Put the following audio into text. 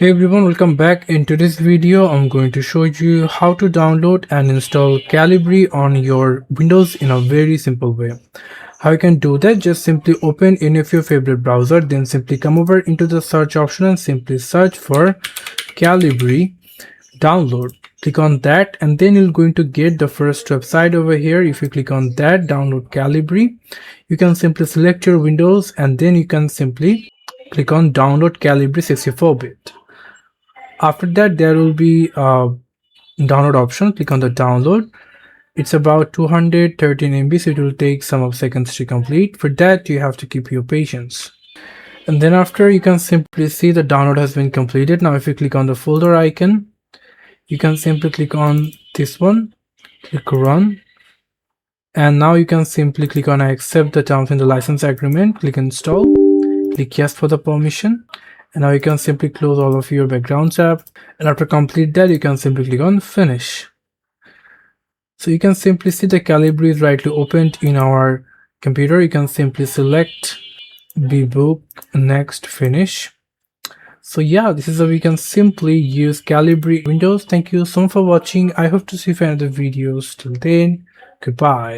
Hey everyone, welcome back. In today's video, I'm going to show you how to download and install Calibre on your Windows in a very simple way. How you can do that, just simply open any of your favorite browser, then simply come over into the search option and simply search for Calibre download. Click on that and then you're going to get the first website over here. If you click on that, download Calibre, you can simply select your Windows and then you can simply click on download Calibre 64-bit. After that, there will be a download option. Click on the download. It's about 213 MB, so it will take some seconds to complete. For that, you have to keep your patience. And then after, you can simply see the download has been completed. Now, if you click on the folder icon, you can simply click on this one, click run. And now you can simply click on I accept the terms in the license agreement, click install, click yes for the permission. And now you can simply close all of your background tab, and after complete that you can simply click on finish. So you can simply see the Calibre is rightly opened in our computer. You can simply select eBook, next, finish. So yeah, this is how we can simply use Calibre Windows. Thank you so much for watching. I hope to see you in other videos. Till then, goodbye.